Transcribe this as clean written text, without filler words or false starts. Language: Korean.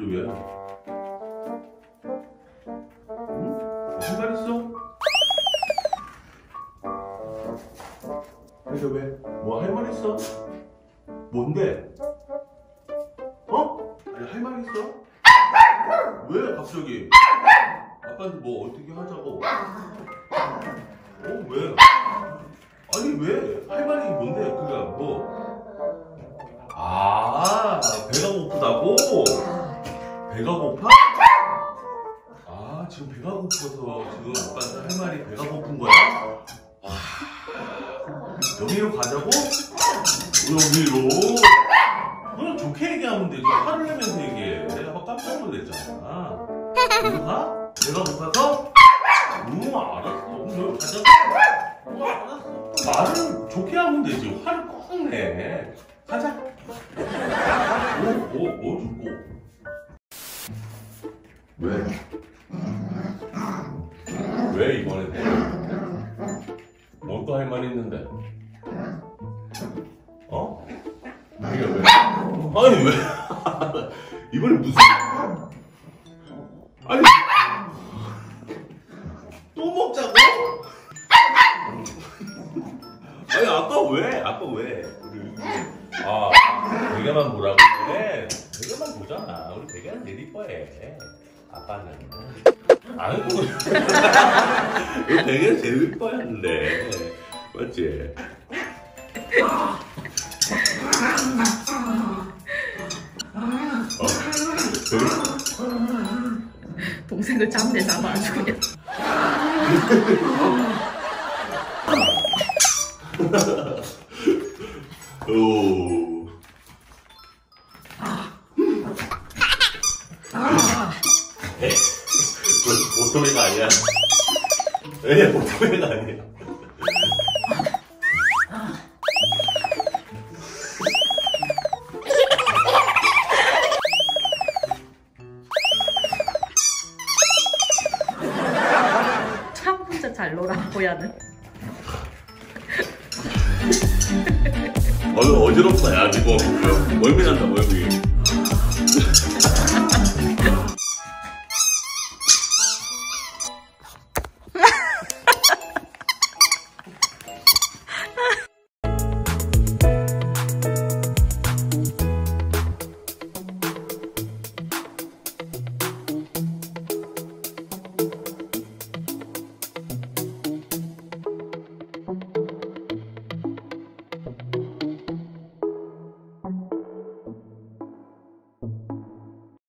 저 왜? 응? 할 말 있어? 그래서 왜? 뭐 할 말 있어? 뭔데? 어? 아니 할 말 있어? 왜 갑자기? 아빠한테 뭐 어떻게 하자고? 왜? 아니 왜? 할 말이 뭔데? 그니까 뭐? 아, 배가 고프다고? 배가 고파? 아, 지금 배가 고파서 지금 아빠한테 할 말이 배가 고픈 거야? 와, 여기로 가자고? 여기로? 그냥 좋게 얘기하면 되지. 화를 내면서 얘기해. 내가 깜짝 놀랐잖아. 여기로 가? 배가 고파서? 알았어. 그럼 여기 가자고? 알았어. 말을 좋게 하면 되지. 화를 꼭 내. 가자. 뭐 줄고? 왜? 왜 이번에 뭘 또 할 말 있는데? 어? 이게 왜? 아니 왜? 이번에 무슨? 아니 또 먹자고? 아니 아빠 왜? 아빠 왜? 아 베개만 보라고 그래? 베개만 보잖아. 우리 베개는 제일 이뻐해. 아빠는 아는 거. 우리 베개는 제일 이뻐야 하는데 맞지? 동생을 잠대 잡아가지고 그냥. 오. 보통 애가 아니야. 왜 보통 애가 아니야. 참 혼자 잘 놀아 보야는. 어지럽다 야 지금 멀미 난다 멀미.